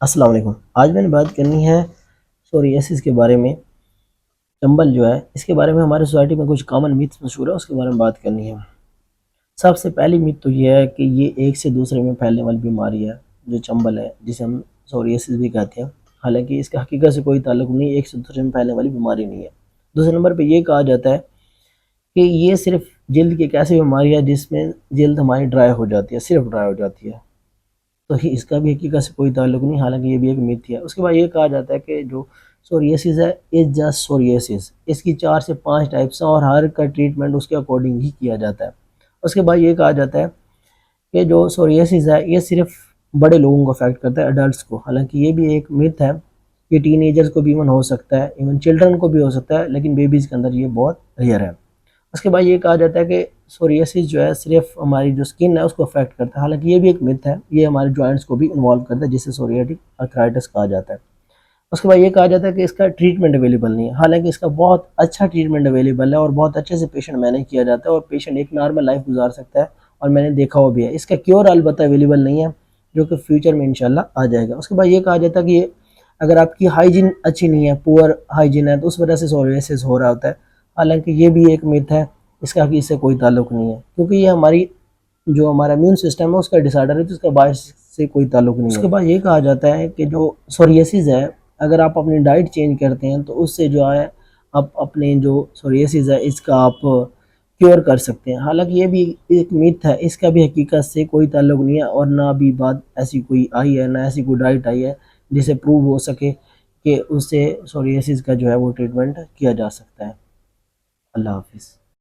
السلام علیکم۔ آج میں نے بات کرنی ہے سوریاسس کے بارے میں۔ چمبل جو ہے اس کے بارے میں ہمارے سوسائٹی میں کچھ کامن میتھس مشہور ہے، اس کے بارے میں بات کرنی ہے۔ سب سے پہلی میتھ تو یہ ہے کہ یہ ایک سے دوسرے میں پھیلنے والی بیماری ہے، جو چمبل ہے جسے ہم سوریاسس بھی کہتے ہیں۔ حالانکہ اس کا حقیقت سے کوئی تعلق نہیں، ایک سے دوسرے میں پھیلنے والی بیماری نہیں ہے۔ دوسرے نمبر پہ یہ کہا جاتا ہے کہ یہ صرف جلد کی ایک ایسی بیماری ہے جس میں جلد ہماری ڈرائی ہو جاتی ہے، صرف ڈرائی ہو جاتی ہے، تو اس کا بھی حقیقت سے کوئی تعلق نہیں، حالانکہ یہ بھی ایک میتھ ہے۔ اس کے بعد یہ کہا جاتا ہے کہ جو سوریاسس ہے از جسٹ سوریاسس، اس کی 4 سے 5 ٹائپس ہیں اور ہر کا ٹریٹمنٹ اس کے اکارڈنگ ہی کیا جاتا ہے۔ اس کے بعد یہ کہا جاتا ہے کہ جو سوریاسس ہے یہ صرف بڑے لوگوں کو افیکٹ کرتا ہے، ایڈلٹس کو، حالانکہ یہ بھی ایک میتھ ہے۔ یہ ٹین ایجرز کو بھی ایون ہو سکتا ہے، ایون چلڈرن کو بھی ہو سکتا ہے، لیکن بیبیز کے اندر یہ بہت ریئر ہے۔ اس کے بعد یہ کہا جاتا ہے کہ سوریاسس جو ہے صرف ہماری جو سکن ہے اس کو افیکٹ کرتا ہے، حالانکہ یہ بھی ایک میتھ ہے، یہ ہمارے جوائنٹس کو بھی انوالو کرتا ہے جسے سوریاٹک آرتھرائٹس کہا جاتا ہے۔ اس کے بعد یہ کہا جاتا ہے کہ اس کا ٹریٹمنٹ اویلیبل نہیں ہے، حالانکہ اس کا بہت اچھا ٹریٹمنٹ اویلیبل ہے اور بہت اچھے سے پیشنٹ مینیج کیا جاتا ہے اور پیشنٹ ایک نارمل لائف گزار سکتا ہے، اور میں نے دیکھا ہوا بھی ہے۔ اس کا کیور البتہ اویلیبل نہیں ہے، جو کہ فیوچر میں انشاءاللہ آ جائے گا۔ اس کے بعد یہ کہا جاتا ہے کہ یہ اگر آپ کی ہائیجین اچھی نہیں ہے، پور ہائیجین ہے، تو اس وجہ سے سوریاسس ہو رہا ہوتا ہے، حالانکہ یہ بھی ایک میتھ ہے، اس کا اس سے کوئی تعلق نہیں ہے، کیونکہ یہ ہماری جو ہمارا امیون سسٹم ہے اس کا ڈس آرڈر ہے، تو اس کا باعث سے کوئی تعلق نہیں ہے۔ اس کے بعد یہ کہا جاتا ہے کہ جو سوریاسس ہے اگر آپ اپنی ڈائٹ چینج کرتے ہیں تو اس سے جو ہے آپ اپنے جو سوریاسس ہے اس کا آپ کیور کر سکتے ہیں، حالانکہ یہ بھی ایک میتھ ہے، اس کا بھی حقیقت سے کوئی تعلق نہیں ہے، اور نہ بھی بات ایسی کوئی آئی ہے، نہ ایسی کوئی ڈائٹ آئی ہے جسے پروو ہو سکے کہ اس سے سوریاسس کا جو ہے وہ ٹریٹمنٹ کیا جا سکتا ہے۔ اللہ حافظ۔